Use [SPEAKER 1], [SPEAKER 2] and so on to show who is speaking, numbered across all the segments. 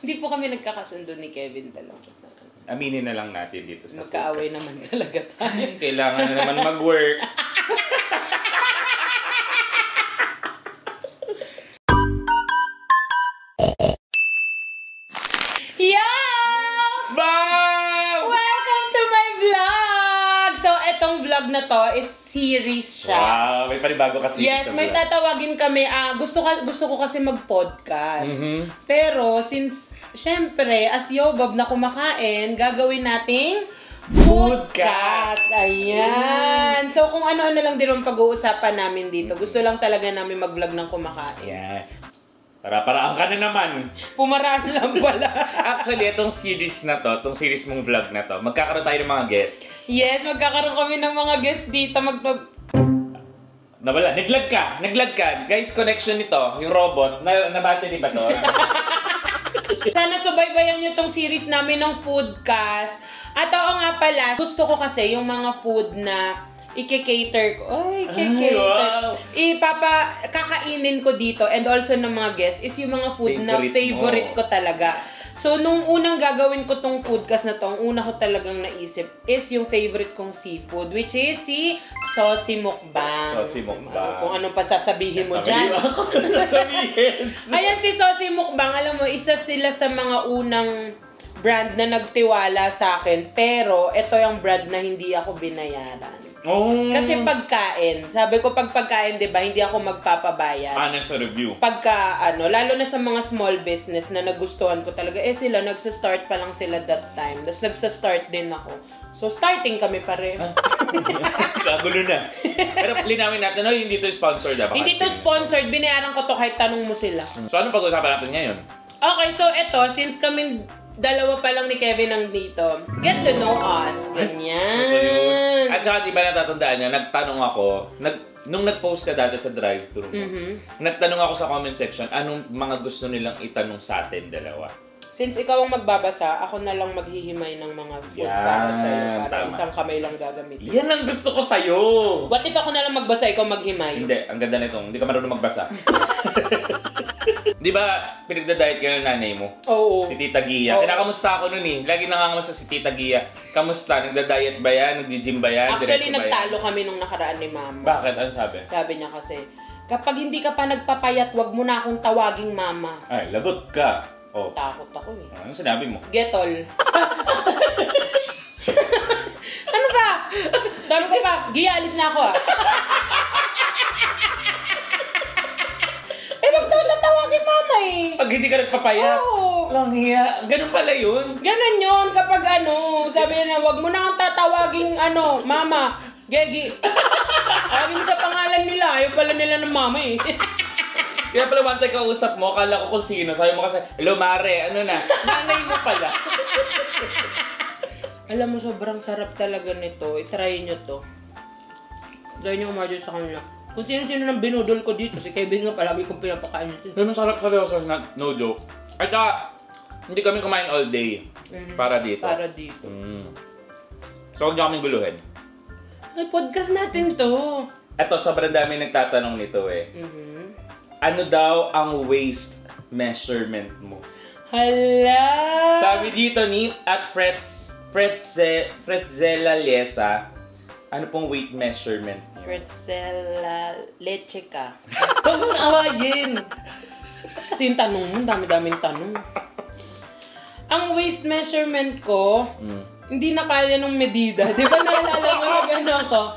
[SPEAKER 1] Hindi po kami nagkakasundo ni Kevin talaga.
[SPEAKER 2] Aminin na lang natin dito sa
[SPEAKER 1] magkaaway naman talaga tayo.
[SPEAKER 2] Kailangan na naman mag-work.
[SPEAKER 1] Yo!
[SPEAKER 2] Wow!
[SPEAKER 1] Welcome to my vlog! So, etong vlog na to is series siya.
[SPEAKER 2] Wow! May panibago kasi.
[SPEAKER 1] Yes, may tatawagin kami. Gusto ko kasi mag-podcast. Pero, since, syempre, as Yobab na kumakain, gagawin nating foodcast. Ayan. So, kung ano-ano lang din ang pag-uusapan namin dito. Gusto lang talaga namin mag-vlog ng kumakain.
[SPEAKER 2] Yeah. Para-paraan ka na naman.
[SPEAKER 1] Pumaraan lang pala.
[SPEAKER 2] Actually, itong series na to, itong series mong vlog na to, magkakaroon tayo ng mga guests.
[SPEAKER 1] Yes, magkakaroon kami ng mga guests dito.
[SPEAKER 2] Nawala. Naglag ka. Guys, connection nito, yung robot, na-battery ba to?
[SPEAKER 1] Sana subaybayan nyo tong series namin ng foodcast. At oo nga pala, gusto ko kasi yung mga food na i-cater ko. Ay,
[SPEAKER 2] wow.
[SPEAKER 1] Kakainin ko dito and also ng mga guests is yung mga food na favorite ko talaga. So, nung unang gagawin ko tong foodcast na to, ang una ko talagang naisip is yung favorite kong seafood, which is si Saucy Mukbang.
[SPEAKER 2] Saucy Mukbang.
[SPEAKER 1] Kung anong pasasabihin mo dyan.
[SPEAKER 2] Sabihin.
[SPEAKER 1] Ayan si Saucy Mukbang. Alam mo, isa sila sa mga unang brand na nagtiwala sa akin. Pero, ito yung brand na hindi ako binayaran.
[SPEAKER 2] Oh.
[SPEAKER 1] Kasi pagkain, sabi ko pagkain, 'di ba, hindi ako magpapabayad.
[SPEAKER 2] Sa review.
[SPEAKER 1] Pagka lalo na sa mga small business na nagustuhan ko talaga, sila nagsa-start pa lang sila that time. Tapos nagsa-start din ako. So starting kami pareho.
[SPEAKER 2] Kagulo na. Pero linawin natin, hindi to sponsored dapat.
[SPEAKER 1] Hindi to sponsored, binayaran ko to kahit tanong mo sila.
[SPEAKER 2] So ano pag-uusapan natin ngayon?
[SPEAKER 1] Okay, so eto, since kami dalawa pa lang ni Kevin ang dito, get to know us. Ganyan.
[SPEAKER 2] At saka di ba natatandaan niya, nagtanong ako, nung nag-post ka dati sa drive-thru mo, nagtanong ako sa comment section, anong mga gusto nilang itanong sa atin dalawa?
[SPEAKER 1] Since ikaw ang magbabasa, ako na lang maghihimay ng mga food para sa'yo. Para isang kamay lang gagamitin.
[SPEAKER 2] Yan ang gusto ko sa'yo!
[SPEAKER 1] What if ako na lang magbasa, ikaw maghimay?
[SPEAKER 2] Hindi, ang ganda nitong, hindi ka marunong magbasa. Di ba, pinagda-diet ka ng nanay mo?
[SPEAKER 1] Oo.
[SPEAKER 2] Si Tita Gia. Kinakamusta ako nun eh. Lagi nangangamusta si Tita Gia. Kamusta? Nagda-diet ba yan? Nagji-gym ba yan?
[SPEAKER 1] Actually, nagtalo kami nung nakaraan ni Mama.
[SPEAKER 2] Bakit? Ano sabi?
[SPEAKER 1] Sabi niya kasi, kapag hindi ka pa nagpapayat, wag mo na akong tawaging Mama.
[SPEAKER 2] Ay, lagot ka. Oh.
[SPEAKER 1] Takot ako eh.
[SPEAKER 2] Ano sinabi mo?
[SPEAKER 1] Getol. Ano ba? Sabi ko pa, Gia, alis na ako ah. Wag daw siya tawagin Mama eh.
[SPEAKER 2] Pag hindi ka nagpapayat?
[SPEAKER 1] Oo.
[SPEAKER 2] Lang hiya. Ganun pala yun.
[SPEAKER 1] Ganun yun. Kapag sabi niya, wag mo na akong tatawaging Mama. Gegi. Tawagin mo sa pangalan nila. Ayaw pala nila ng Mama eh.
[SPEAKER 2] Kaya pala one time kausap mo, kala ko kung sino. Sabi mo kasi, hello Mare, ano na? Nanay mo pala.
[SPEAKER 1] Alam mo, sobrang sarap talaga nito. I-try nyo to. Try nyo umorder sa kanila. Kung sino-sino nang binudol ko dito, si Kevin nga palagi kong pinapakain ito.
[SPEAKER 2] Pero masarap seryoso, no joke. At saka, hindi kami kumain all day. Para dito.
[SPEAKER 1] Para dito.
[SPEAKER 2] So, huwag niyo kaming guluhin.
[SPEAKER 1] Ay, podcast natin to.
[SPEAKER 2] Eto, sobrang dami nagtatanong nito eh. Ano daw ang waist measurement mo?
[SPEAKER 1] Hala!
[SPEAKER 2] Sabi dito ni at Fretzela Liesa, ano pong weight measurement niyo?
[SPEAKER 1] Fretzela leche ka. Huwag mong awayin! Kasi yung tanong mo, dami-daming tanong. Ang waist measurement ko, hindi na kaya nung medida. Di ba naalala mo na gano'n ko?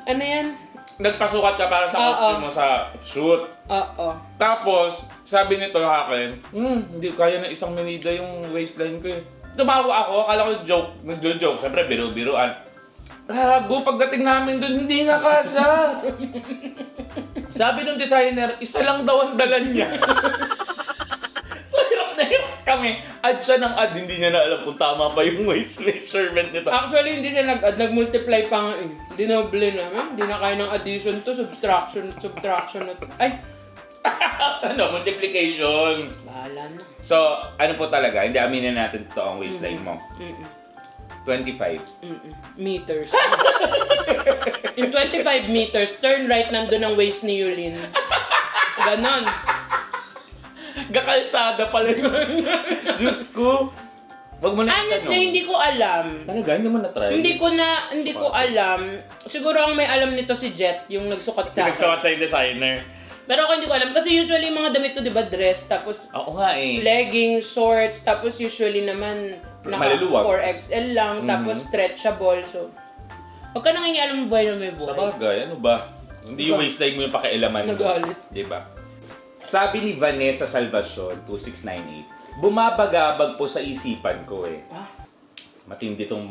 [SPEAKER 1] Ano yan?
[SPEAKER 2] Nagpasukat ka para sa costume mo sa shoot.
[SPEAKER 1] Oo.
[SPEAKER 2] Tapos, sabi nito sa akin, hindi kaya ng isang medida yung waistline ko eh. Tumawa ako, akala ko joke, nagjo-joke. Siyempre, biro-biroan. Gago, pagdating namin dun, hindi nga kasya. Sabi nung designer, isa lang daw ang dalan niya. So, hirap na hirap kami. Add siya ng add, hindi niya na alam kung tama pa yung waist measurement nito.
[SPEAKER 1] Actually, hindi siya nag-add, nag-multiply pa nga eh. Dinoble naman, hindi na kaya ng addition to, subtraction na to. Ay!
[SPEAKER 2] Multiplication.
[SPEAKER 1] Bahala na.
[SPEAKER 2] So, ano po talaga, hindi aminin natin ito ang waistline mo. 25.
[SPEAKER 1] Meters. In 25 meters, turn right nandun ang waist ni Yulin. Ganon.
[SPEAKER 2] Gakalsada pala yun. Diyos ko. Wag mo na
[SPEAKER 1] Honestly, hindi ko alam.
[SPEAKER 2] Talaga, hindi mo na-try?
[SPEAKER 1] Hindi ko alam. Siguro ang may alam nito si Jet, yung nagsukat sa akin.
[SPEAKER 2] Nagsukat sa yung designer.
[SPEAKER 1] Pero ako hindi ko alam. Kasi usually mga damit ko, di ba, dress, tapos
[SPEAKER 2] Ako nga eh.
[SPEAKER 1] leggings, shorts, tapos usually naman
[SPEAKER 2] Maluluwag.
[SPEAKER 1] 4XL lang, tapos stretchable. So, huwag ka nangingialam mo buhay na may buhay.
[SPEAKER 2] Sa bagay, ano ba? Hindi yung waistline mo yung pakialaman mo.
[SPEAKER 1] Nagalit.
[SPEAKER 2] Diba? Sabi ni Vanessa Salvacion, 2698, bumabagabag po sa isipan ko eh. Matindi tong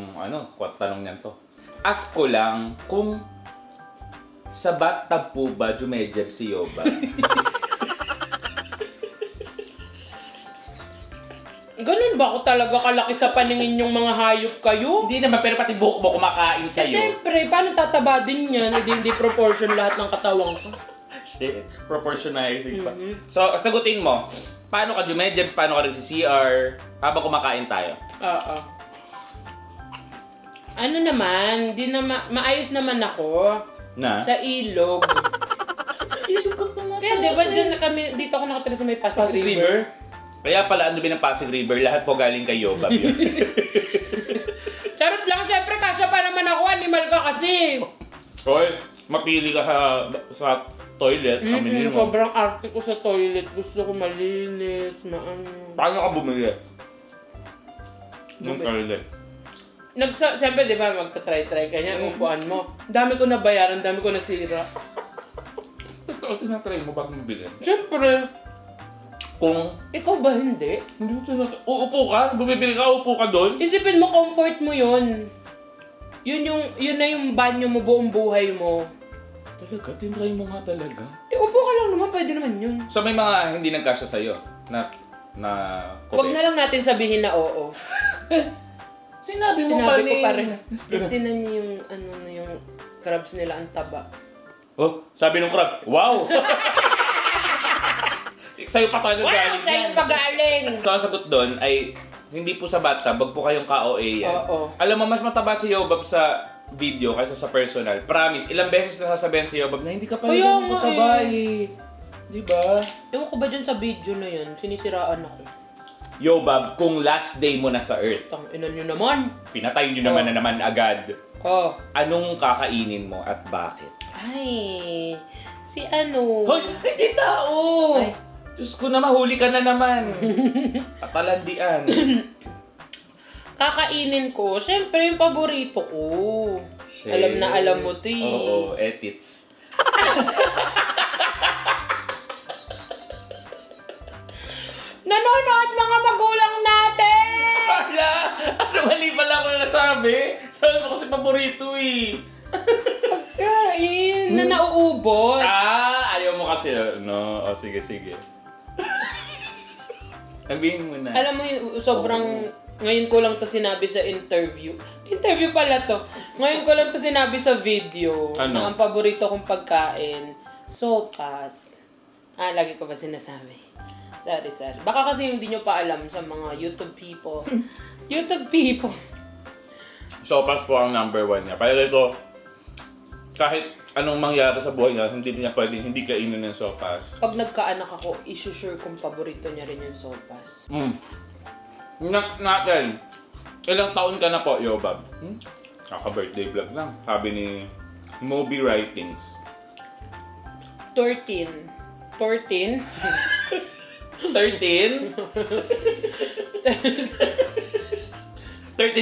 [SPEAKER 2] tanong niyan to. Ask ko lang kung sa bathtub po ba jumejeb si Yoba?
[SPEAKER 1] Ganun ba ako talaga kalaki sa paningin yung mga hayop kayo?
[SPEAKER 2] Hindi naman, pero pati buhok mo kumakain sa'yo.
[SPEAKER 1] Siyempre, paano tataba din yan? Hindi proportion lahat ng katawan ko.
[SPEAKER 2] Shit, proportionizing pa. So, sagutin mo, paano ka jumejebs, paano ka nagsi-CR, habang kumakain tayo?
[SPEAKER 1] Oo. Ano naman, maayos naman ako
[SPEAKER 2] Na?
[SPEAKER 1] sa ilog. Kaya diba dyan dito ako nakatira sa may Pasig River?
[SPEAKER 2] Kaya pala, ang dumi ng Pasig River, lahat po galing kay Yobab yun.
[SPEAKER 1] Charot lang, syempre kasya pa naman ako, animal ka kasi.
[SPEAKER 2] Hoy, mapili ka sa toilet.
[SPEAKER 1] Sobrang arte ko sa toilet. Gusto ko malinis,
[SPEAKER 2] Paano ka bumili ng toilet?
[SPEAKER 1] Siyempre, di ba, magta-try-try ka niya, upuan mo. Dami ko nabayaran, dami ko nasira.
[SPEAKER 2] Totoo, tinatry mo bago mabili?
[SPEAKER 1] Siyempre.
[SPEAKER 2] Kung
[SPEAKER 1] Ikaw ba hindi?
[SPEAKER 2] hindi mo tinatry, uupo ka, bumibili ka, uupo ka doon.
[SPEAKER 1] Isipin mo, comfort mo yun. Yun na yung banyo mo buong buhay mo.
[SPEAKER 2] Talaga, tinry mo nga talaga.
[SPEAKER 1] Upo ka lang naman, pwede naman yun.
[SPEAKER 2] So may mga hindi nagkasya sa'yo na
[SPEAKER 1] Huwag na lang natin sabihin na oo.
[SPEAKER 2] Sinabi
[SPEAKER 1] Sinabi ko pa rin. Kasi na niya yung crabs nila ang taba.
[SPEAKER 2] Oh, sabi ng crab, wow! Sa'yo pa tayo galing yan.
[SPEAKER 1] Sa'yo pa galing!
[SPEAKER 2] Ito ang sagot doon ay, hindi po sa bathtub, wag po kayong ka-OA yan.
[SPEAKER 1] Oo.
[SPEAKER 2] Alam mo, mas mataba si Yobab sa video kaysa sa personal. Promise, ilang beses na sasabihin si Yobab na hindi ka pa rin mataba eh. Diba?
[SPEAKER 1] Ewan ko ba dyan sa video na yun, sinisiraan ako.
[SPEAKER 2] Yobab, kung last day mo na sa Earth,
[SPEAKER 1] Tang-ina nyo naman.
[SPEAKER 2] pinatay nyo naman agad.
[SPEAKER 1] Oh.
[SPEAKER 2] Anong kakainin mo at bakit?
[SPEAKER 1] Ay, si ano?
[SPEAKER 2] Hoy, hindi tao!
[SPEAKER 1] Ay.
[SPEAKER 2] Diyos ko na, mahuli ka na naman. Patalandian.
[SPEAKER 1] Kakainin ko, syempre yung paborito ko.
[SPEAKER 2] Shit.
[SPEAKER 1] Alam mo to eh.
[SPEAKER 2] Oo, etits.
[SPEAKER 1] Nanonood mga magulang natin!
[SPEAKER 2] Hala! Ano mali pala ako nasabi? Sabi mo kasi paborito eh.
[SPEAKER 1] Kain na nauubos.
[SPEAKER 2] Ayaw mo kasi. No, sige. Sabihin mo na.
[SPEAKER 1] Alam mo yung sobrang... Ngayon ko lang to sinabi sa interview. Interview pala to. Ngayon ko lang to sinabi sa video.
[SPEAKER 2] Ano?
[SPEAKER 1] Na ang paborito kong pagkain, sopas. Lagi ko ba sinasabi? Sorry. Baka kasi hindi nyo pa alam sa mga YouTube people. YouTube people.
[SPEAKER 2] Sopas po ang number 1 niya. Kaya ito, kahit anong mangyari sa buhay niya, hindi niya pwedeng hindi kainin ng sopas.
[SPEAKER 1] Pag nagkaanak ako, isusure kong paborito niya rin yung sopas.
[SPEAKER 2] Next natin, ilang taon ka na po, Yobab? Kaka-birthday vlog lang. Sabi ni Moby Writings.
[SPEAKER 1] 13?
[SPEAKER 2] 13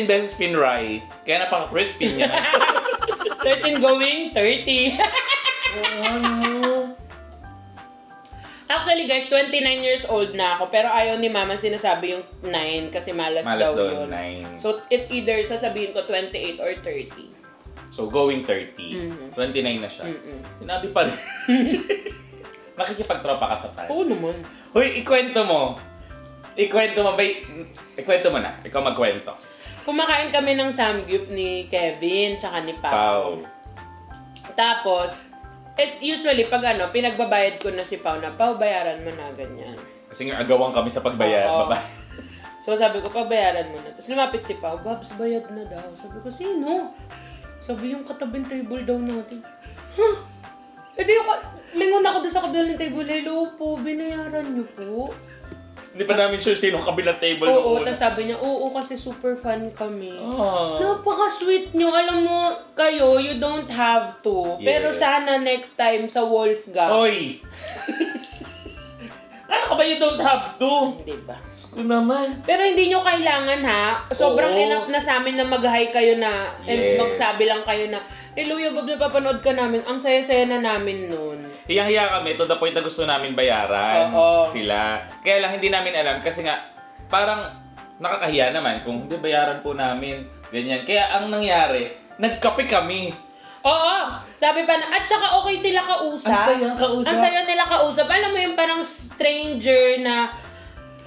[SPEAKER 2] beses finray. Kaya napaka-crispy niya.
[SPEAKER 1] 13 going 30. Actually guys, 29 years old na ako. Pero ayaw ni mama sinasabi yung 9 kasi malas daw yun.
[SPEAKER 2] 9.
[SPEAKER 1] So it's either sasabihin ko 28 or 30.
[SPEAKER 2] So going 30. 29 na siya. Sinabi pa rin. Makikipagtropa ka sa fan.
[SPEAKER 1] Oo naman.
[SPEAKER 2] Hoy, ikwento mo. Ikwento mo na. Ikaw magkwento.
[SPEAKER 1] Kumakain kami ng samgyup ni Kevin tsaka ni Pao. Tapos, usually pag pinagbabayad ko na si Pao na, Pao, bayaran mo na, ganyan.
[SPEAKER 2] Kasi nga agawang kami sa pagbayad.
[SPEAKER 1] So sabi ko, pabayaran mo na. Tapos lumapit si Pao, Babs, bayad na daw. Sabi ko, sino? Sabi yung katabing table daw natin. Huh? Lingon ako doon sa kabilang table. Hello po, binayaran niyo po.
[SPEAKER 2] Hindi pa namin sure sino kabilang table
[SPEAKER 1] Oo,
[SPEAKER 2] noon.
[SPEAKER 1] tapos sabi niya, oo, kasi super fan kami.
[SPEAKER 2] Ah.
[SPEAKER 1] Napaka-sweet nyo. Alam mo, kayo, you don't have to.
[SPEAKER 2] Yes.
[SPEAKER 1] Pero sana next time sa Wolfgang.
[SPEAKER 2] Oy! Kala ko ba you don't have to?
[SPEAKER 1] Hindi ba?
[SPEAKER 2] Ko naman.
[SPEAKER 1] Pero hindi nyo kailangan ha. Sobrang
[SPEAKER 2] Oo.
[SPEAKER 1] enough na sa amin na mag-hi kayo na and
[SPEAKER 2] Yes.
[SPEAKER 1] magsabi lang kayo na, hello, Bob, napapanood ka namin. Ang saya-saya na namin nun.
[SPEAKER 2] Hiyang-hiya kami to the point na gusto namin bayaran sila. Kaya lang hindi namin alam kasi nga parang nakakahiya naman kung hindi bayaran po namin. Ganyan. Kaya ang nangyari, nagkape kami.
[SPEAKER 1] Oo! Sabi pa na, at saka okay sila kausap.
[SPEAKER 2] Ang sayang kausap.
[SPEAKER 1] Ang saya nila kausap. Alam mo yung parang stranger na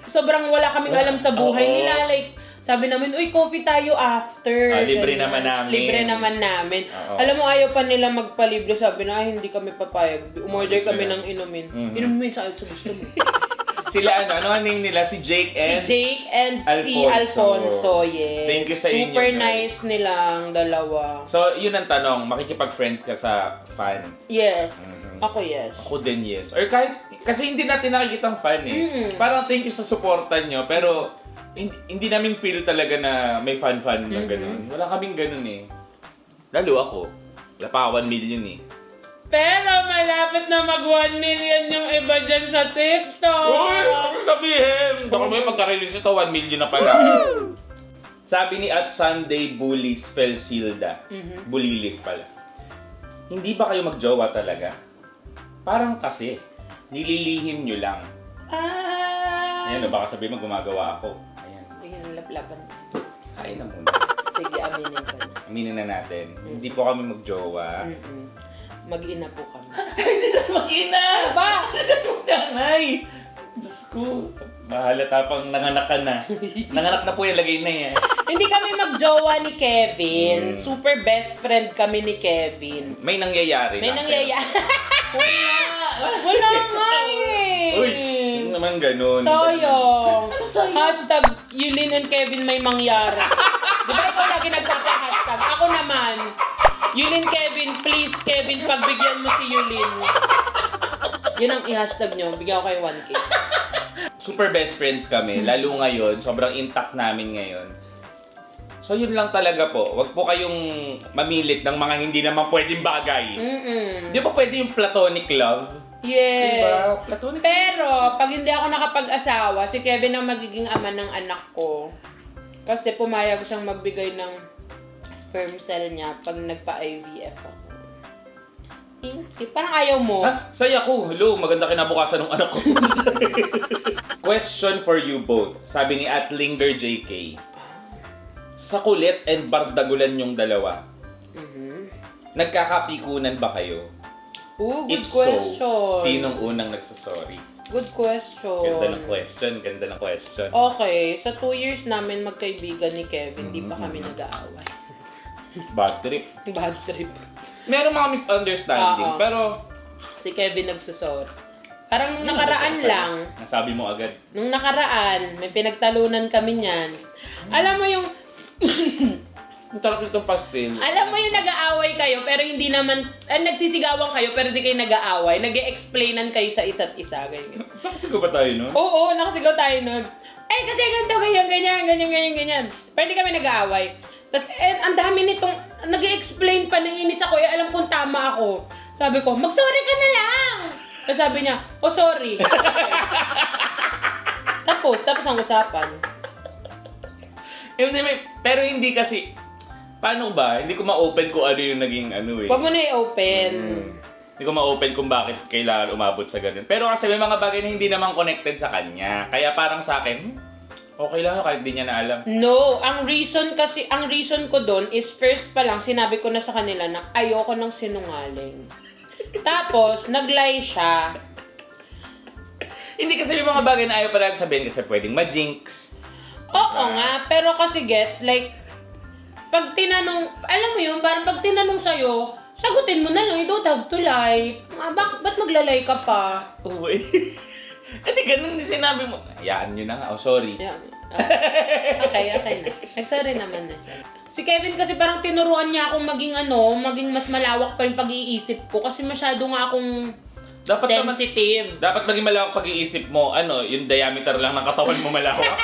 [SPEAKER 1] sobrang wala kaming alam sa buhay
[SPEAKER 2] Oo.
[SPEAKER 1] nila. Like, sabi namin, uy, coffee tayo after.
[SPEAKER 2] Libre
[SPEAKER 1] Ganyan.
[SPEAKER 2] naman namin.
[SPEAKER 1] Libre naman namin.
[SPEAKER 2] Oo.
[SPEAKER 1] Alam mo, ayaw pa nila magpalibre. Sabi na, ay, hindi kami papayag. Umorder
[SPEAKER 2] libre
[SPEAKER 1] kami
[SPEAKER 2] na.
[SPEAKER 1] ng inumin.
[SPEAKER 2] Mhm.
[SPEAKER 1] Inumin sa gusto mo.
[SPEAKER 2] Sila ano ang name nila? Si Jake and...
[SPEAKER 1] Si Jake and si
[SPEAKER 2] Alfonso.
[SPEAKER 1] Alfonso, yes.
[SPEAKER 2] Thank you sa inyo,
[SPEAKER 1] Super
[SPEAKER 2] guys.
[SPEAKER 1] nice nilang dalawa.
[SPEAKER 2] So, yun ang tanong. Makikipag-friends ka sa fan?
[SPEAKER 1] Yes.
[SPEAKER 2] Mhm.
[SPEAKER 1] Ako, yes.
[SPEAKER 2] Ako din, yes. Or kahit... Kasi hindi natin nakikitang fan eh. Parang thank you sa supportan nyo. Pero hindi namin feel talaga na may fan-fan na gano'n. Wala kaming gano'n eh. Lalo ako. Wala pa ako 1 million eh.
[SPEAKER 1] Pero malapit na mag 1 million yung iba dyan sa TikTok.
[SPEAKER 2] Uy! Ano sabihin? Baka may pagka-release ito, 1 million na pala. Sabi ni at Sunday Bullies Felsilda. Bulilis pala. Hindi ba kayo magjowa talaga? Parang kasi, nililihim nyo lang. Ayan, baka sabihin mo gumagawa ako. Ayan.
[SPEAKER 1] Ayan, laplapan.
[SPEAKER 2] Kain na muna.
[SPEAKER 1] Sige, aminin ko na.
[SPEAKER 2] Aminin na natin. Hindi po kami magjowa.
[SPEAKER 1] Mag-ina po kami.
[SPEAKER 2] Hindi na mag-ina!
[SPEAKER 1] Ba?
[SPEAKER 2] Nanay! Diyos ko. Bahala tapang nanganak ka na. Nanganak na po yung lagay na yan.
[SPEAKER 1] Hindi kami magjowa ni Kevin. Super best friend kami ni Kevin.
[SPEAKER 2] May nangyayari
[SPEAKER 1] May
[SPEAKER 2] lang.
[SPEAKER 1] nangyayari. Wala nga eh.
[SPEAKER 2] Uy! Hindi naman ganun.
[SPEAKER 1] Sayang.
[SPEAKER 2] Ano sayang?
[SPEAKER 1] Hashtag Yulin and Kevin may mangyari. Di ba ikaw lagi nagpapa-hashtag? Ako naman. Yulin Kevin, please Kevin, pagbigyan mo si Yulin. Yun ang i-hashtag nyo. Bigyan ko kayo 1K.
[SPEAKER 2] Super best friends kami. Lalo ngayon, sobrang intact namin ngayon. So yun lang talaga po. Huwag po kayong mamilit ng mga hindi naman pwedeng bagay. Di ba pwede yung platonic love?
[SPEAKER 1] Yes.
[SPEAKER 2] Diba? Platonic.
[SPEAKER 1] Pero, pag hindi ako nakapag-asawa, si Kevin ang magiging ama ng anak ko. Kasi pumayag siyang magbigay ng sperm cell niya pag nagpa-IVF ako. Parang ayaw mo.
[SPEAKER 2] Ha? Saya ko. Hello, maganda kinabukasan ng anak ko. Question for you both. Sabi ni Atlinger JK. Sa kulit and bardagulan yung dalawa, nagkakapikunan ba kayo?
[SPEAKER 1] Good
[SPEAKER 2] If
[SPEAKER 1] question.
[SPEAKER 2] so, sinong unang nagsasorry?
[SPEAKER 1] Good question.
[SPEAKER 2] Ganda ng question, ganda ng question.
[SPEAKER 1] Okay, sa 2 years namin magkaibigan ni Kevin, di pa kami nag-aaway.
[SPEAKER 2] Bad trip.
[SPEAKER 1] Bad trip.
[SPEAKER 2] Meron mga misunderstanding,
[SPEAKER 1] Oo.
[SPEAKER 2] pero...
[SPEAKER 1] Si Kevin nagsusor. Parang nung nakaraan lang,
[SPEAKER 2] Nasabi mo agad.
[SPEAKER 1] nung nakaraan, may pinagtalunan kami niyan. Alam mo yung...
[SPEAKER 2] Ang tarap nitong pastel.
[SPEAKER 1] Alam mo yung nag-aaway kayo, pero hindi naman... nagsisigawan kayo, pero di kayo nag-aaway. Nag-e-explainan kayo sa isa't isa. Ganyan.
[SPEAKER 2] Saksigo ba tayo nun?
[SPEAKER 1] Oo, nakasigaw tayo nun. Eh, kasi ganito, ganyan. Pero di kami nag-aaway. Tapos, ang dami nitong... Nag-e-explain pa, naiinis ako. Alam kong tama ako. Sabi ko, mag-sorry ka na lang! Tapos sabi niya, oh, sorry. Tapos ang usapan.
[SPEAKER 2] Pero hindi kasi... Paano ba? Hindi ko ma-open kung ano yung naging ano eh.
[SPEAKER 1] Huwag mo na i-open.
[SPEAKER 2] Hindi ko ma-open kung bakit kailangan umabot sa ganun. Pero kasi may mga bagay na hindi naman connected sa kanya. Kaya parang sa akin, okay lang kahit di niya na alam.
[SPEAKER 1] No, ang reason ko doon is first pa lang sinabi ko na sa kanila na ayoko ng sinungaling. Tapos, nag-lie siya.
[SPEAKER 2] Hindi kasi may mga bagay na ayaw pa natin sabihin kasi pwedeng ma-jinx.
[SPEAKER 1] Oo nga, pero kasi gets, like, pag tinanong, alam mo yun, parang pag tinanong sa'yo, sagutin mo na lang, you don't have to lie. Ba't maglalay ka pa?
[SPEAKER 2] Uy. Hindi ganun din sinabi mo. Hayaan nyo na nga. Oh, sorry.
[SPEAKER 1] Yeah. Okay na. Nagsorry naman na siya. Si Kevin kasi parang tinuruan niya akong maging mas malawak pa yung pag-iisip ko kasi masyado nga akong Sensitive.
[SPEAKER 2] Dapat maging malawak pag-iisip mo. Yung diameter lang ng katawan mo malawak.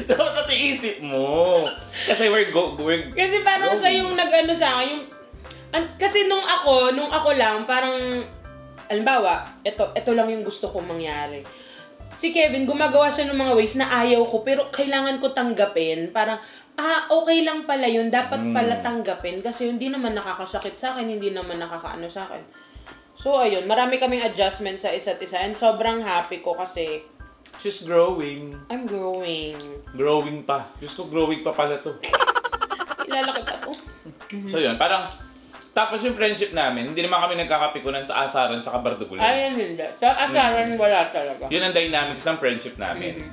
[SPEAKER 2] Dapat pati isip mo. Kasi
[SPEAKER 1] Kasi parang siya yung nag-ano sa akin. Kasi nung ako lang, parang, halimbawa, ito lang yung gusto kong mangyari. Si Kevin, gumagawa siya ng mga ways na ayaw ko, pero kailangan ko tanggapin. Parang, okay lang pala yun. Dapat pala tanggapin. Kasi hindi naman nakakasakit sa akin, hindi naman nakakaano sa akin. So, ayun. Marami kaming adjustment sa isa't isa. And sobrang happy ko kasi
[SPEAKER 2] she's growing.
[SPEAKER 1] I'm growing.
[SPEAKER 2] Growing pa. Diyos ko, growing pa pala to.
[SPEAKER 1] Ilalaki pa to.
[SPEAKER 2] So, yun. Parang, tapos yung friendship namin, hindi naman kami nagkakapikunan sa asaran sa kabardugulan.
[SPEAKER 1] Ayun, hindi. Sa asaran, wala talaga.
[SPEAKER 2] Yun ang dynamics ng friendship namin.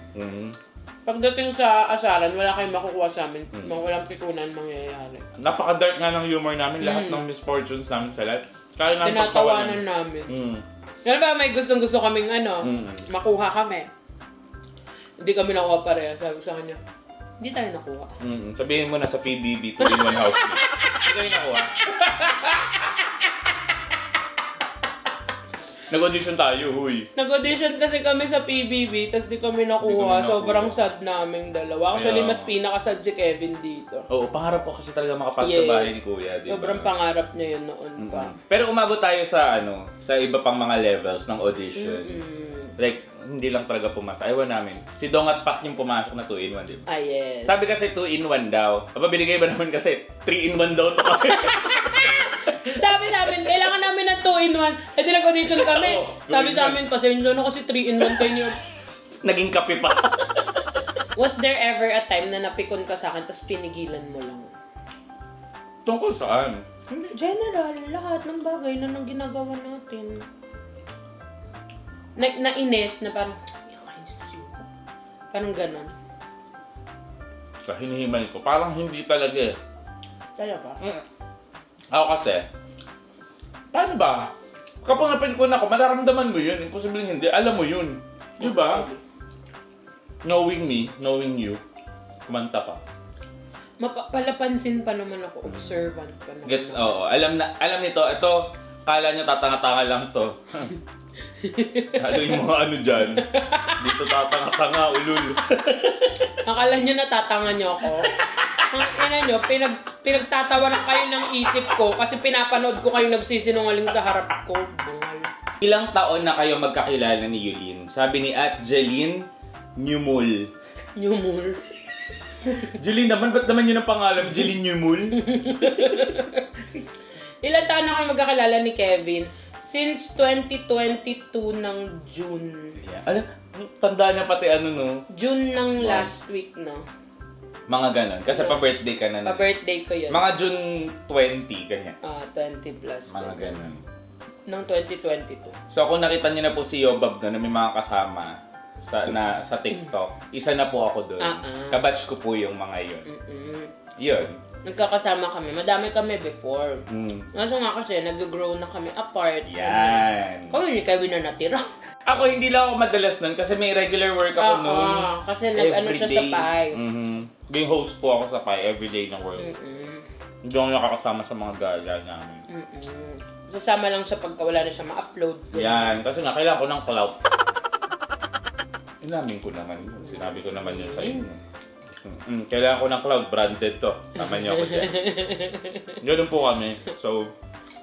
[SPEAKER 1] Pagdating sa asaran, wala kayong makukuha sa amin. Walang pikunan mangyayari.
[SPEAKER 2] Napaka-dark nga ng humor namin. Lahat ng misfortunes namin sa life. Kaya
[SPEAKER 1] tinatawanan namin. Yan ba, may gustong-gusto kaming makuha kami. Hindi kami nakuha pareha. Sabi ko sa kanya, hindi tayo nakuha.
[SPEAKER 2] Sabihin mo na sa PBB, 2-in-1 house meet. Hindi tayo nakuha. Nag-audition tayo, huy.
[SPEAKER 1] Nag-audition kasi kami sa PBB, tapos di kami nakuha. Sobrang sad naming dalawa. Actually, mas pinakasad si Kevin dito.
[SPEAKER 2] Oo, pangarap ko kasi talaga makapasok sa bahay ni Kuya. Diba?
[SPEAKER 1] Sobrang pangarap niya yun noon pa.
[SPEAKER 2] Pero umabot tayo sa sa iba pang mga levels ng auditions. Like, hindi lang talaga pumasa. Ayaw namin. Si Dong at Pak yung pumasok na 2-in-1, diba?
[SPEAKER 1] Yes.
[SPEAKER 2] Sabi kasi 2-in-1 daw. Binigay ba naman kasi 3-in-1 daw to kami?
[SPEAKER 1] Sabi sa amin, kailangan namin ng 2-in-1. Eh di nag-audition kami. Sabi sa amin, pasensya na kasi 3-in-1 kayo niyo.
[SPEAKER 2] Naging kape pa.
[SPEAKER 1] Was there ever a time na napikon ka sa akin tapos pinigilan mo lang?
[SPEAKER 2] Tungkol saan?
[SPEAKER 1] General, lahat ng bagay na nang ginagawa natin. Nainis na parang, kainis to siya. Parang ganon.
[SPEAKER 2] Sa hinihimay ko, parang hindi talaga eh.
[SPEAKER 1] Talaga?
[SPEAKER 2] Ako kasi, paano ba? Kapag napikon ako, mararamdaman mo yun. Imposible hindi. Alam mo yun. Diba? Knowing me, knowing you, kumanta pa.
[SPEAKER 1] Palapansin pa naman ako. Observant pa naman.
[SPEAKER 2] Gets, oo. Alam nito, ito, kala nyo tatanga-tanga lang to. Haluin mo dyan. Dito tatanga-tanga, ulul.
[SPEAKER 1] Akala nyo natatanga nyo ako. Ang ina nyo, pinagtatawanan kayo ng isip ko kasi pinapanood ko kayo nagsisinungaling sa harap ko.
[SPEAKER 2] Ilang taon na kayo magkakilala ni Yulin? Sabi ni Jeline Numul.
[SPEAKER 1] Numul?
[SPEAKER 2] Jeline naman, ba't naman yun ang pangalan? Jeline Numul?
[SPEAKER 1] Ilang taon na kayo magkakilala ni Kevin? Since 2022 ng June.
[SPEAKER 2] Yeah. Tanda niya pati
[SPEAKER 1] June ng last week na.
[SPEAKER 2] Mga ganon. Kasi pa-birthday ka na.
[SPEAKER 1] Pa-birthday ko yun.
[SPEAKER 2] Mga June 20, ganyan.
[SPEAKER 1] 20 plus.
[SPEAKER 2] Mga ganon.
[SPEAKER 1] Ng 2022.
[SPEAKER 2] So kung nakita niyo na po si Yobab na may mga kasama sa TikTok, isa na po ako doon. Kabatch ko po yung mga yun. Yun.
[SPEAKER 1] Nagkakasama kami. Madami kami before. Ngaso nga kasi, nag-grow na kami apart.
[SPEAKER 2] Yan.
[SPEAKER 1] Kami ni Kevin na natira.
[SPEAKER 2] Ako, hindi lang ako madalas nun kasi may regular work ako noon.
[SPEAKER 1] Kasi nag-ano siya sa Pi.
[SPEAKER 2] Yung host po ako sa Pi, everyday ng work. Hindi ako nakakasama sa mga gala namin.
[SPEAKER 1] Sasama lang siya pagka wala na siya ma-upload.
[SPEAKER 2] Yan, kasi nga, kailangan ko ng clout. Inamin ko naman yun. Sinabi ko naman yun sa inyo. Kailangan ko ng cloud, branded to. Sama niyo ako dyan. Ganun po kami. So,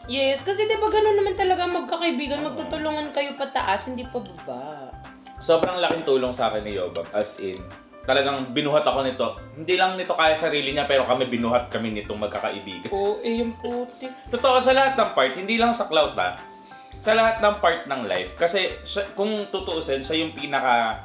[SPEAKER 1] yes, kasi diba gano'n naman talaga magkakaibigan, magtutulungan kayo pataas, hindi pa baba.
[SPEAKER 2] Sobrang laking tulong sa akin ni Yobab. As in, talagang binuhat ako nito. Hindi lang nito kaya sarili niya, pero binuhat kami nitong magkakaibigan.
[SPEAKER 1] Oo, yung putik.
[SPEAKER 2] Totoo, sa lahat ng part, hindi lang sa clout sa lahat ng part ng life. Kasi kung tutuusin, siya yung pinaka...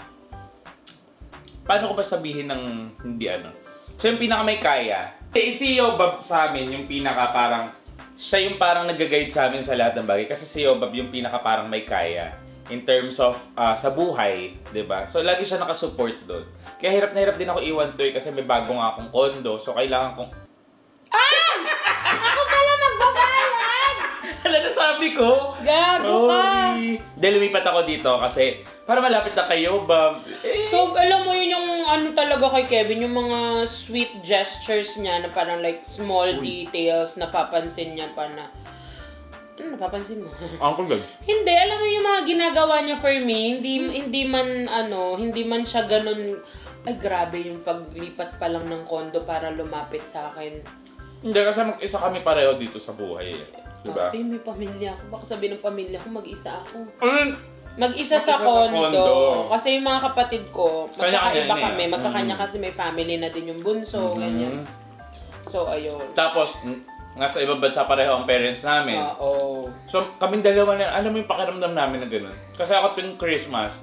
[SPEAKER 2] Paano ko ba sabihin ng hindi siya yung pinaka may kaya. Si Yobab sa amin, yung pinaka parang... Siya yung parang nag-guide sa amin sa lahat ng bagay. Kasi si Yobab yung pinaka parang may kaya. In terms of sa buhay, diba? So lagi siya nakasupport doon. Kaya hirap na hirap din ako iwan to kasi may bago nga akong kondo. So kailangan kong...
[SPEAKER 1] Ako pala magbabayad!
[SPEAKER 2] Hala, nasabi ko!
[SPEAKER 1] Gago ka!
[SPEAKER 2] Sorry! Dahil lumipat ako dito kasi para malapit na kayo, Bob.
[SPEAKER 1] So, alam mo yun yung talaga kay Kevin, yung mga sweet gestures niya na parang like small details na papansin niya pa na Ano, napapansin mo?
[SPEAKER 2] Uncle Dad.
[SPEAKER 1] Hindi, alam mo yung mga ginagawa niya for me, hindi man siya ganun, ay grabe yung paglipat pa lang ng kondo para lumapit sa akin.
[SPEAKER 2] Hindi, kasi mag-isa kami pareho dito sa buhay. Diba?
[SPEAKER 1] Ate, may pamilya ako. Baka sabihin ng pamilya ko, mag-isa ako.
[SPEAKER 2] Ano?
[SPEAKER 1] Mag-isa sa kondo. Kasi yung mga kapatid ko, magkakaiba kami. Magkakanya kasi may family na din yung bunso, ganyan. So, ayun.
[SPEAKER 2] Tapos, nasa ibang bansa pareho ang parents namin.
[SPEAKER 1] Oo.
[SPEAKER 2] So, kaming dalawa na, alam mo yung pakiramdam namin na gano'n. Kasi ako tuwing Christmas,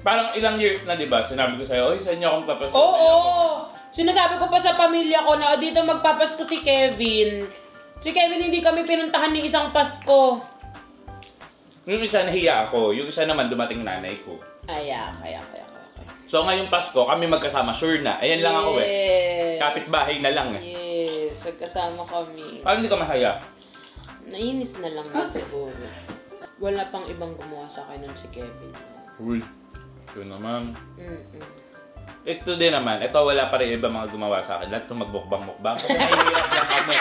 [SPEAKER 2] parang ilang years na, di ba? Sinabi ko sa'yo, oy, sa inyo akong papasko.
[SPEAKER 1] Oo! Sinasabi ko pa sa pamilya ko na dito magpapasko si Kevin. Si Kevin, hindi kami pinuntahan ni isang Pasko.
[SPEAKER 2] Yung isa nahiya ako, yung isa naman dumating nanay ko.
[SPEAKER 1] Kaya.
[SPEAKER 2] So ngayong Pasko, kami magkasama, sure na. Ayan lang ako Kapit-bahay na lang
[SPEAKER 1] Yes, magkasama kami.
[SPEAKER 2] Parang hindi ka mahaya.
[SPEAKER 1] Nainis na lang din siguro. Wala pang ibang gumawa sa akin nun si Kevin.
[SPEAKER 2] Uy, ito naman. Ito din naman, ito wala pa rin iba mga gumawa sa akin. Lahat itong magbukbang-mukbang. Kasi nahihirap lang kami.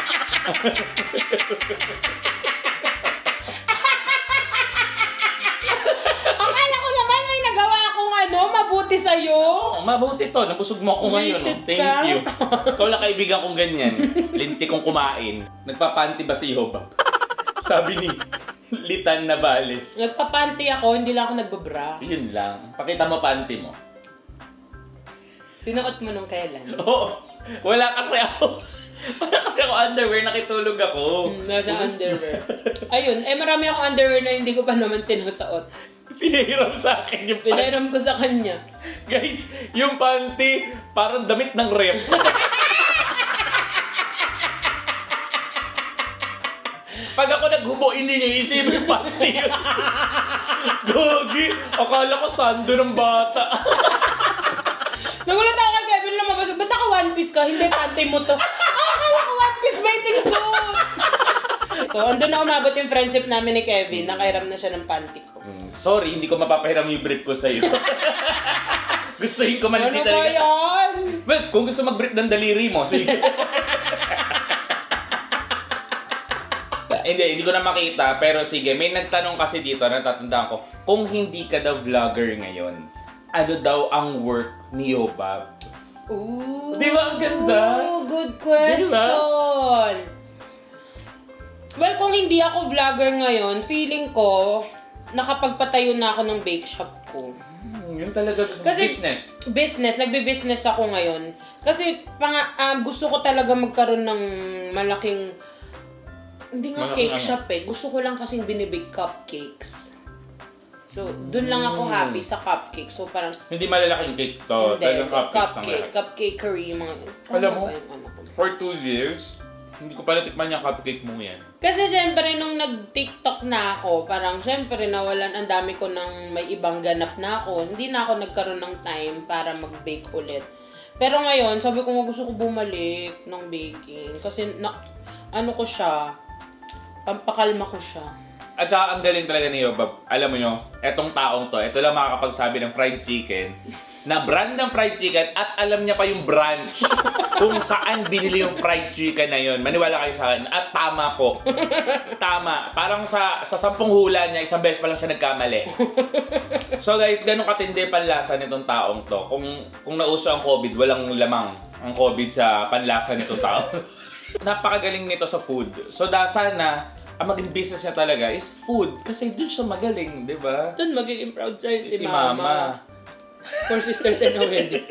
[SPEAKER 1] Akala ko naman may nagawa akong mabuti sa'yo.
[SPEAKER 2] Mabuti to, nabusog mo ako ngayon. Thank you. Ikaw lang kaibigan kong ganyan. Linti kong kumain. Nagpapanti ba si Job? Sabi ni Litan Navales.
[SPEAKER 1] Nagpapanti ako, hindi lang ako nagbabra.
[SPEAKER 2] Yun lang. Pakita mo panty mo.
[SPEAKER 1] Sinuot mo nung kailan?
[SPEAKER 2] Oo. Wala kasi ako underwear, nakitulog ako.
[SPEAKER 1] Nasa underwear. Ayun, marami akong underwear na hindi ko pa naman sinusuot.
[SPEAKER 2] Pinahiram sa akin yung panty.
[SPEAKER 1] Pinahiram ko sa kanya.
[SPEAKER 2] Guys, yung panty, parang damit ng ref. Pag ako naghubo, hindi nyo isipin yung panty yun. Gogi, akala ko sando ng bata.
[SPEAKER 1] Nagulat ako kay Kevin lumabas. Ba't naka one piece ka? Hindi, panty mo to. Akala ko one piece bathing suit. So, andun na umabot yung friendship namin ni Kevin. Nakairam na siya ng panty ko.
[SPEAKER 2] Sorry, hindi ko mapapahiram yung brief ko sa'yo. Gustuhin ko man
[SPEAKER 1] Ano ba yan?
[SPEAKER 2] Well, kung gusto mag-brief ng daliri mo, sige. Hindi ko na makita. Pero sige, may nagtanong kasi dito, natatandaan ko, kung hindi ka daw vlogger ngayon, ano daw ang work ni Yobab?
[SPEAKER 1] Ooh,
[SPEAKER 2] di ba ang ganda?
[SPEAKER 1] Good question. Diba? Well, kung hindi ako vlogger ngayon, feeling ko, nakapagpatayo na ako ng bake shop ko.
[SPEAKER 2] Yun talaga
[SPEAKER 1] kasi, business. Nagbe-business ako ngayon. Kasi gusto ko talaga magkaroon ng malaking, hindi nga cake shop Gusto ko lang kasing binibake cupcakes. So, dun lang ako happy sa cupcake. So, parang...
[SPEAKER 2] Hindi malalaking cake to.
[SPEAKER 1] Hindi, cupcakery, mga...
[SPEAKER 2] Alam mo, for 2 years, hindi ko pala tikman yung cupcake mo yan.
[SPEAKER 1] Kasi syempre, nung nag-TikTok na ako, parang syempre, nawalan, ang dami ko ng may ibang ganap na ako. Hindi na ako nagkaroon ng time para mag-bake ulit. Pero ngayon, sabi ko gusto ko bumalik ng baking. Kasi, ko siya, pampakalma ko siya.
[SPEAKER 2] At saka ang galing talaga ni Yobab. Alam mo nyo, etong taong to, ito lang makakapagsabi ng fried chicken, na brand ng fried chicken at alam niya pa yung branch kung saan binili yung fried chicken na yun. Maniwala kayo sa akin. At tama po. Tama. Parang sa 10 hula niya, isang beses pa lang siya nagkamali. So guys, ganun katindi panlasa nitong taong to. Kung nauso ang COVID, walang lamang ang COVID sa panlasa nitong tao. Napakagaling nito sa food. So sana ang maging business niya talaga is food. Kasi dun siya magaling, di ba?
[SPEAKER 1] Dun magiging proud sa'yo si Mama. 4 sisters and a wedding.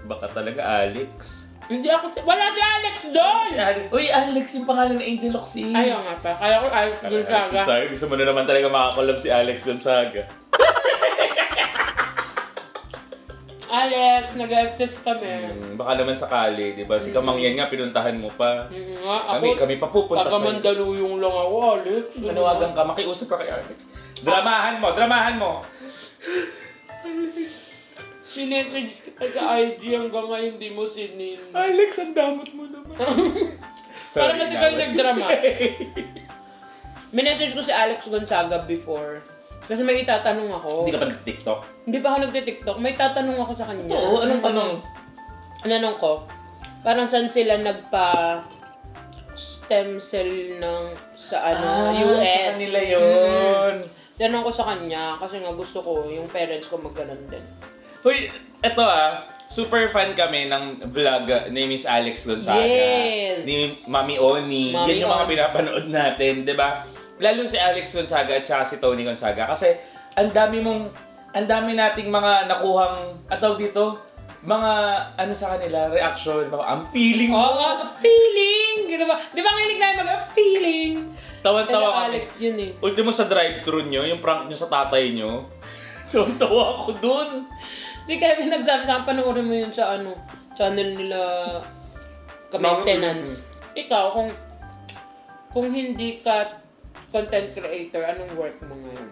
[SPEAKER 2] Baka talaga Alex.
[SPEAKER 1] Hindi ako wala si Alex doon!
[SPEAKER 2] Si Alex. Uy, Alex yung pangalan ng Angel Oxy.
[SPEAKER 1] Ayaw nga pa. Kaya ko Alex Gonzaga.
[SPEAKER 2] Gusto mo na naman talaga makakolab si Alex Gonzaga.
[SPEAKER 1] Alex, nag-access kami.
[SPEAKER 2] Baka naman sakali, di ba? Si Kamangyan nga, pinuntahan mo pa. Kami papupunta
[SPEAKER 1] sa'yo. Taga-Mandaluyong lang ako, Alex.
[SPEAKER 2] Manawagan ka, makiusap ka kay Alex. Dramahan mo!
[SPEAKER 1] Minessage kita sa IG hanggang ngayon hindi mo sinin.
[SPEAKER 2] Alex, ang damot mo naman.
[SPEAKER 1] Parang kasi kayo nagdrama. Minessage ko si Alex Gonzaga before. Kasi may itatanong ako.
[SPEAKER 2] Hindi ka pa nag-TikTok?
[SPEAKER 1] Hindi pa ako nag-TikTok. May tatanong ako sa kanya.
[SPEAKER 2] Oo, anong tanong?
[SPEAKER 1] Anong ko? Parang saan sila stem cell sa
[SPEAKER 2] Sa
[SPEAKER 1] US.
[SPEAKER 2] kanila yun.
[SPEAKER 1] Tanong ko sa kanya kasi nga gusto ko yung parents ko magganon din.
[SPEAKER 2] Hoy, eto super fan kami ng vlog ni Miss Alex Gonzaga.
[SPEAKER 1] Yes!
[SPEAKER 2] Ni Mami Oni. Yan yung mga pinapanood natin, di ba? Lalo si Alex Gonzaga at saka si Tony Gonzaga. Kasi ang dami nating mga nakuhang, dito, mga sa kanila, reaction. I'm feeling mo.
[SPEAKER 1] Feeling! Di ba nga hilig namin feeling?
[SPEAKER 2] Tawan-tawa kami.
[SPEAKER 1] Alex yun eh.
[SPEAKER 2] Ultimo sa drive-thru nyo, yung prank nyo sa tatay nyo. Tawan-tawa ako dun.
[SPEAKER 1] Si Kevin nagsabi sa akin, panoorin mo yun sa channel nila ka-maintenance. Ikaw, kung hindi ka content creator, anong work mo ngayon?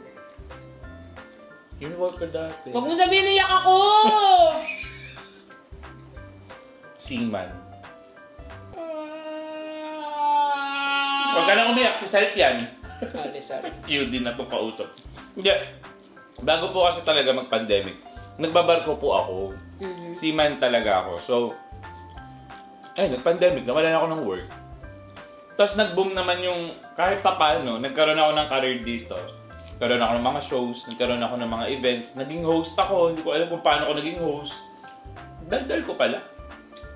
[SPEAKER 2] Yung work ko dati.
[SPEAKER 1] Huwag mo sabihin, iyak ako!
[SPEAKER 2] Seaman. Huwag ka na umiyak, si Self yan.
[SPEAKER 1] Sorry.
[SPEAKER 2] Cute din na itong kausap. Hindi. Bago po kasi talaga mag-pandemic, nagbabarko po ako. Seaman talaga ako. So, nag-pandemic, nawalan ako ng work. Tapos nag-boom naman yung, kahit papaano, nagkaroon ako ng career dito. Nagkaroon ako ng mga shows, nagkaroon ako ng mga events. Naging host ako, hindi ko alam kung paano ako naging host. Daldal ko pala.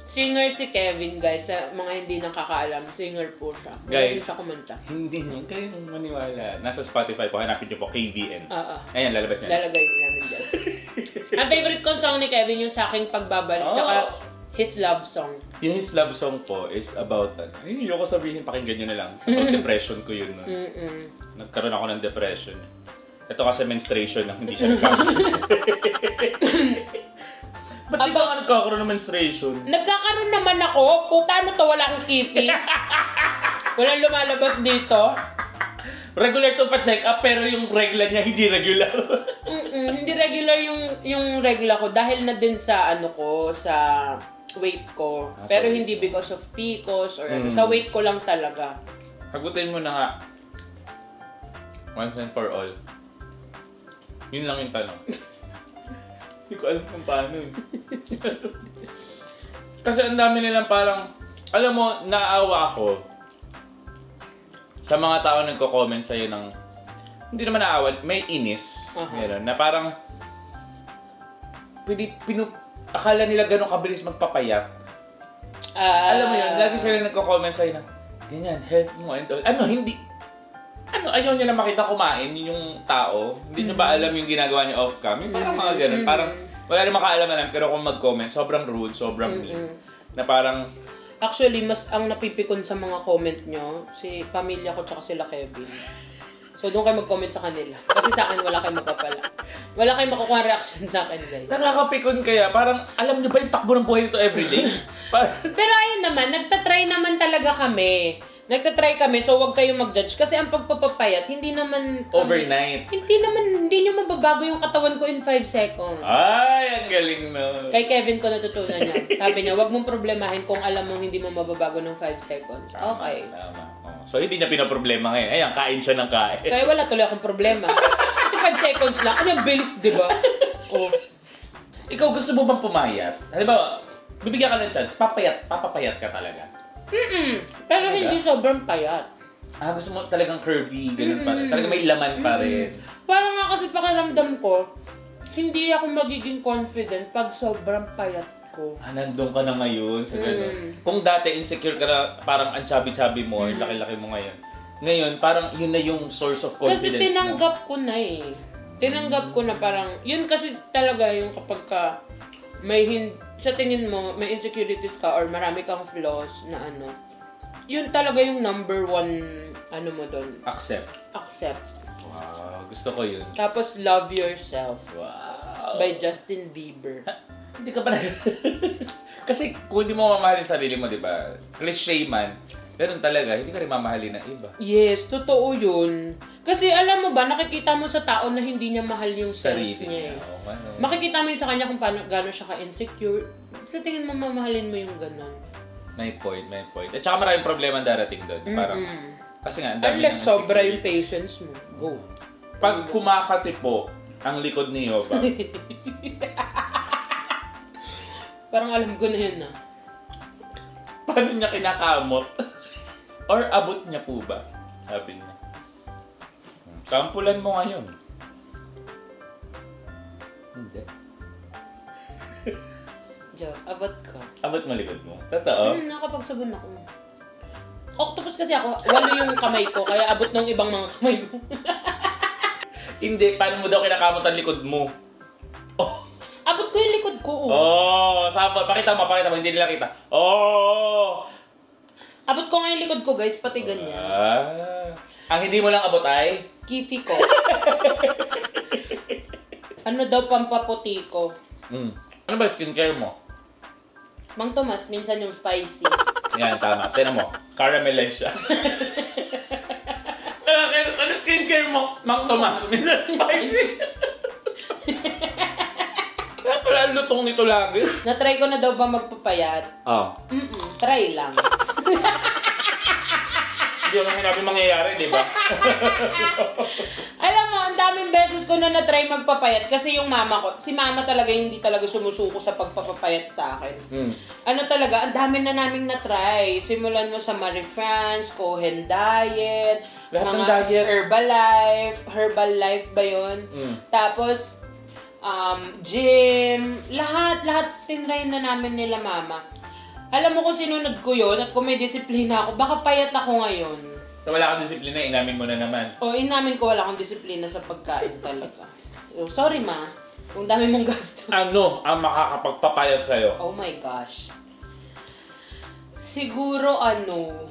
[SPEAKER 1] Singer si Kevin, guys. Sa mga hindi nakakaalam, singer po siya.
[SPEAKER 2] Guys,
[SPEAKER 1] siya kumanta.
[SPEAKER 2] Hindi kayo maniwala. Nasa Spotify po, hanapin niyo po KVN. Ayan, lalabas niya.
[SPEAKER 1] Lalagay namin dyan. Ang favorite kong song ni Kevin, yung Sa Aking Pagbabalik, tsaka his love song.
[SPEAKER 2] Yung his love song po is about, hindi ko sabihin, pakinggan nyo na lang. About depression ko yun. Nagkaroon ako ng depression. Ito kasi menstruation lang, hindi siya Ba't di ka nagkakaroon ng menstruation?
[SPEAKER 1] Nagkakaroon naman ako. Puta, ano to? Wala akong kipi. Walang lumalabas dito.
[SPEAKER 2] Regular to pa-check up, pero yung regla niya hindi regular.
[SPEAKER 1] Hindi regular yung regla ko dahil na din sa sa weight ko. Pero hindi because of PCOS or sa weight ko lang talaga.
[SPEAKER 2] Hagutin mo na nga. Once and for all. Yun lang yung tanong. Hindi ko alam kung paano eh. Kasi ang dami nilang parang, alam mo, naawa ako sa mga tao nagko-comment sa'yo ng, hindi naman naawa, may inis. Meron, na parang, akala nila ganun kabilis magpapayat. Alam mo yun, lagi sila nagko-comment sa'yo ng, ganyan, health mo and all. Ayaw niya na makita kumain yung tao. Hindi niyo ba alam yung ginagawa niya off-cam? Yung parang mga ganun. Parang wala rin makaalam-alam. Pero kung mag-comment, sobrang rude, sobrang mean. Na parang...
[SPEAKER 1] Actually, mas ang napipikon sa mga comment nyo, si pamilya ko tsaka sila Kevin. So, doon kayo mag-comment sa kanila. Kasi sa akin, wala kayong magpapala. Wala kayong makukuha reaction sa akin, guys.
[SPEAKER 2] Nakakapikon kaya. Parang, alam niyo ba yung takbo ng buhay nito everyday?
[SPEAKER 1] Pero ayun naman, nagtatry naman talaga kami. So wag kayong mag-judge. Kasi ang pagpapapayat, hindi naman...
[SPEAKER 2] Overnight.
[SPEAKER 1] Hindi nyo mababago yung katawan ko in 5 seconds.
[SPEAKER 2] Ay, ang galing na.
[SPEAKER 1] Kay Kevin ko natutunan niya. Sabi niya, wag mong problemahin kung alam mong hindi mo mababago ng 5 seconds. Okay.
[SPEAKER 2] Tama. So hindi niya pinaproblema ngayon. Ayan, kain siya ng kain.
[SPEAKER 1] Kaya wala tuloy akong problema. Kasi 5 seconds lang. Ano yung bilis, di ba?
[SPEAKER 2] Ikaw gusto mo bang pumayat? Halimbawa, bibigyan ka ng chance, papapayat ka talaga.
[SPEAKER 1] Pero hindi sobrang payat.
[SPEAKER 2] Gusto mo talagang curvy, ganun pa rin. Talaga may laman pa rin.
[SPEAKER 1] Parang nga kasi pakiramdam ko, hindi ako magiging confident pag sobrang payat ko.
[SPEAKER 2] Nandun ka na ngayon sa ganun. Kung dati insecure ka na, parang ang chubby-chubby mo, laki-laki mo ngayon. Ngayon, parang yun na yung source of confidence
[SPEAKER 1] kasi tinanggap ko na eh. Tinanggap ko na parang, yun kasi talaga yung kapag ka sa tingin mo, may insecurities ka or marami kang flaws na yun talaga yung number one, mo doon.
[SPEAKER 2] Accept. Wow, gusto ko yun.
[SPEAKER 1] Tapos, Love Yourself.
[SPEAKER 2] Wow.
[SPEAKER 1] By Justin Bieber.
[SPEAKER 2] Hindi ka pa Kasi kung hindi mo mamahalin sarili mo, di ba? Cliché man. Ganun talaga, hindi ka rin mamahalin ng iba.
[SPEAKER 1] Yes, totoo yun. Kasi alam mo ba, nakikita mo sa tao na hindi niya mahal yung sarili niya. Makikita mo yun sa kanya kung gano'n siya ka-insecure. Sa tingin mo, mamahalin mo yung gano'n.
[SPEAKER 2] May point. At saka maraming problema darating doon. Parang, kasi nga, ang dami
[SPEAKER 1] unless sobra yung patience mo. Go.
[SPEAKER 2] Pag kumakati po ang likod ni Yoba.
[SPEAKER 1] Parang alam ko na yun
[SPEAKER 2] Paano niya kinakamot? Or abot niya po ba? Sabi niya. Sampulan mo ngayon. Hindi.
[SPEAKER 1] Joke, abot ko.
[SPEAKER 2] Abot mo likod mo? Totoo?
[SPEAKER 1] Nakapagsabon ako. Octopus kasi ako, 8 yung kamay ko, kaya abot ng ibang mga kamay ko.
[SPEAKER 2] Hindi, paano mo daw kinakamot ang likod mo? Oh.
[SPEAKER 1] Abot ko yung likod ko.
[SPEAKER 2] Oh, sample. Pakita mo, hindi nila kita. Oh!
[SPEAKER 1] Abot ko nga yung likod ko, guys, pati ganyan.
[SPEAKER 2] Ang hindi mo lang abot ay?
[SPEAKER 1] Kifi ko. Ano daw pampaputi ko?
[SPEAKER 2] Ano ba skincare mo?
[SPEAKER 1] Mang Tomas, minsan yung spicy.
[SPEAKER 2] Yan, tama. Tignan mo. Caramelize siya. Ano skincare mo? Mang Tomas. Minsan spicy. Kaya pala lutong nito lagi.
[SPEAKER 1] Na-try ko na daw ba magpapayat?
[SPEAKER 2] Oo.
[SPEAKER 1] Try lang.
[SPEAKER 2] Hindi naman sinabi mangyayari, di ba?
[SPEAKER 1] Alam mo, ang daming beses ko na na-try magpapayat kasi yung mama ko, si mama talaga hindi talaga sumusuko sa pagpapapayat sa akin. Ano talaga, ang dami na naming na-try. Simulan mo sa Marie France, Cohen Diet,
[SPEAKER 2] lahat ng
[SPEAKER 1] mga
[SPEAKER 2] diet.
[SPEAKER 1] Herbalife ba yun? Tapos, gym, lahat tinry na namin nila mama. Alam mo kung sinunod ko yun at kung may disiplina ako, baka payat ako ngayon.
[SPEAKER 2] So wala kang disiplina, inamin mo na naman.
[SPEAKER 1] Inamin ko wala akong disiplina sa pagkain talaga. Sorry ma, kung dami mong gastos.
[SPEAKER 2] Ano ang makakapagpapayat sa'yo?
[SPEAKER 1] Oh my gosh. Siguro ano...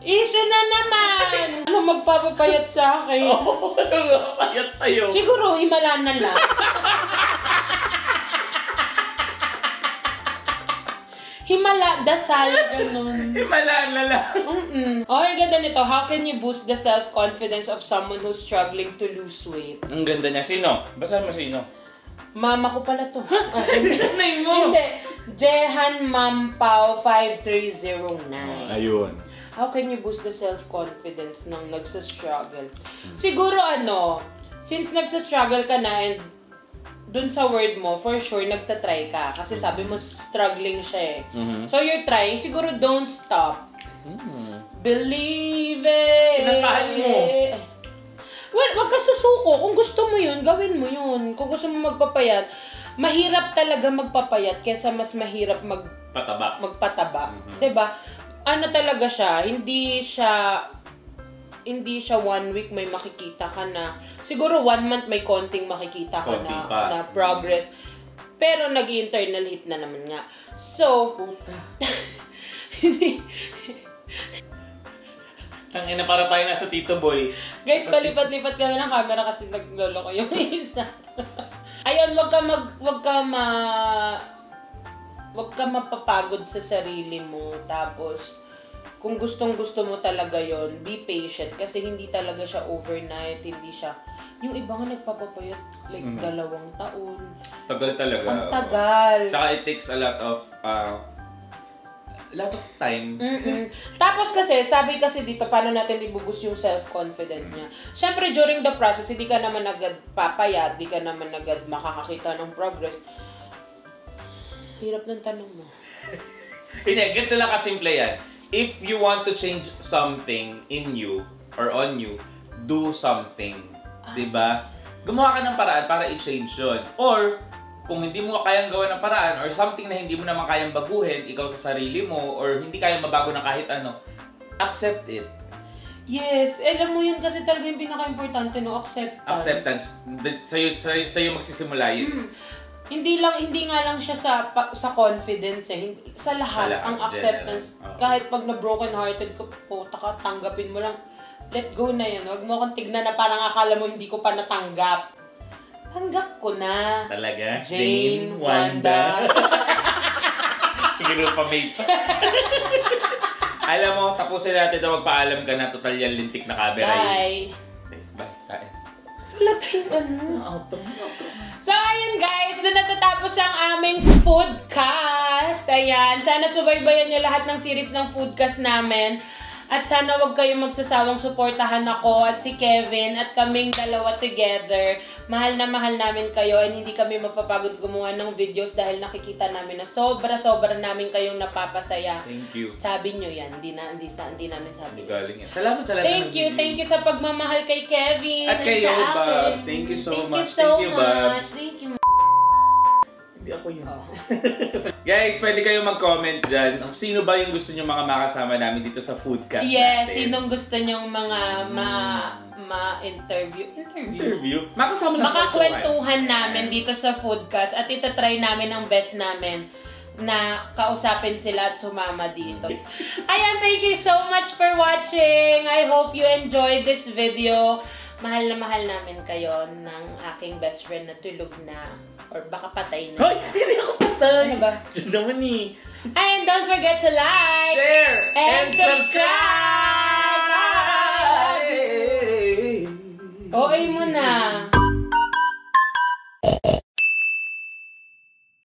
[SPEAKER 1] Issue na naman! Ano magpapapayat sa akin?
[SPEAKER 2] Ano magpapayat sa'yo?
[SPEAKER 1] Siguro, Himala na lang. Himala, dasal, ganun.
[SPEAKER 2] Himala na lang.
[SPEAKER 1] Oh, ang ganda nito. How can you boost the self-confidence of someone who's struggling to lose weight?
[SPEAKER 2] Ang ganda niya. Sino? Basahin mo sino?
[SPEAKER 1] Mama ko pala to.
[SPEAKER 2] Name mo!
[SPEAKER 1] Hindi. Jehan Mampao 5309.
[SPEAKER 2] Ayun.
[SPEAKER 1] How can you boost the self-confidence ng nagsa-struggle? Siguro since nagsa-struggle ka na and dun sa word mo, for sure, nagtatry ka. Kasi sabi mo, struggling siya eh. So you're trying. Siguro don't stop. Believe it!
[SPEAKER 2] Pinatahan mo.
[SPEAKER 1] Well, wag ka susuko. Kung gusto mo yun, gawin mo yun. Kung gusto mo magpapayat, mahirap talaga magpapayat kesa mas mahirap magpataba. Diba? Ano talaga siya, hindi siya 1 week may makikita ka na. Siguro 1 month may konting makikita ka na progress. Pero nag-internal hit na naman nga. So,
[SPEAKER 2] Tangina, para tayo nasa Tito Boy.
[SPEAKER 1] Guys, palipat-lipat kami ng camera kasi naglolo ko yung isa. Ayun, wag ka mapapagod sa sarili mo. Tapos, kung gustong-gusto mo talaga yon, be patient. Kasi hindi talaga siya overnight. Hindi siya... Yung iba nga nagpapapayat like 2 taon.
[SPEAKER 2] Tagal talaga.
[SPEAKER 1] Ang tagal.
[SPEAKER 2] Tsaka it takes a lot of time.
[SPEAKER 1] Tapos kasi, sabi kasi dito, paano natin ibubus yung self-confidence niya. Siyempre, during the process, hindi ka naman agad papayat, hindi ka naman agad makakakita ng progress. Hirap ng tanong mo.
[SPEAKER 2] Hindi, ganito lang kasimple yan. If you want to change something in you or on you, do something. Diba? Gumawa ka ng paraan para i-change yun. Or, kung hindi mo kayang gawa ng paraan or something na hindi mo naman kayang baguhin, ikaw sa sarili mo, or hindi kayang mabago ng kahit ano, accept it.
[SPEAKER 1] Yes, alam mo yun kasi talaga yung pinaka-importante, no? Acceptance.
[SPEAKER 2] Acceptance. Sa'yo magsisimula yun.
[SPEAKER 1] Hindi nga lang siya sa confidence eh. Sa lahat, ang acceptance. Kahit pag na-broken hearted ko, puta ka, tanggapin mo lang. Let go na yun. Huwag mo akong tignan na parang akala mo hindi ko pa natanggap. Tanggap ko na.
[SPEAKER 2] Talaga?
[SPEAKER 1] Jane, Wanda.
[SPEAKER 2] Ginupamate. Alam mo, tapusin natin na magpaalam ka na total yan lintik na camera.
[SPEAKER 1] Bye.
[SPEAKER 2] Okay, bye. Kain.
[SPEAKER 1] Wala tayong So, ayun guys, doon natatapos ang aming foodcast. Ayan, sana subaybayan niyo lahat ng series ng foodcast namin. At sana wag kayong magsasawang suportahan ako at si Kevin at kaming dalawa together. Mahal na mahal namin kayo and hindi kami mapapagod gumawa ng videos dahil nakikita namin na sobra-sobra namin kayong napapasaya.
[SPEAKER 2] Thank you.
[SPEAKER 1] Sabi nyo yan, hindi namin sabi.
[SPEAKER 2] Galing yan. Salamat sa lahat.
[SPEAKER 1] Thank you sa pagmamahal kay Kevin
[SPEAKER 2] at kayo,
[SPEAKER 1] sa
[SPEAKER 2] Bob.
[SPEAKER 1] akin.
[SPEAKER 2] Thank you so
[SPEAKER 1] Thank
[SPEAKER 2] much.
[SPEAKER 1] You so
[SPEAKER 2] Thank you,
[SPEAKER 1] much.
[SPEAKER 2] Babs.
[SPEAKER 1] Thank you.
[SPEAKER 3] Hindi ako yun.
[SPEAKER 2] Guys, pwede kayo mag-comment dyan. Sino ba yung gusto nyo mga makasama namin dito sa Foodcast
[SPEAKER 1] yes,
[SPEAKER 2] natin?
[SPEAKER 1] sinong gusto nyong mga
[SPEAKER 2] Interview? Makasama na sa
[SPEAKER 1] Makakwentuhan namin dito sa Foodcast at itatry namin ang best namin na kausapin sila at sumama dito. Ayan, thank you so much for watching. I hope you enjoyed this video. Mahal na mahal namin kayo ng aking best friend na tulog na or baka patay na.
[SPEAKER 3] Hoy! Hindi ako patay!
[SPEAKER 1] Ano ba?
[SPEAKER 3] Diyan naman eh.
[SPEAKER 1] And don't forget to like,
[SPEAKER 2] share,
[SPEAKER 1] and subscribe! OA mo na.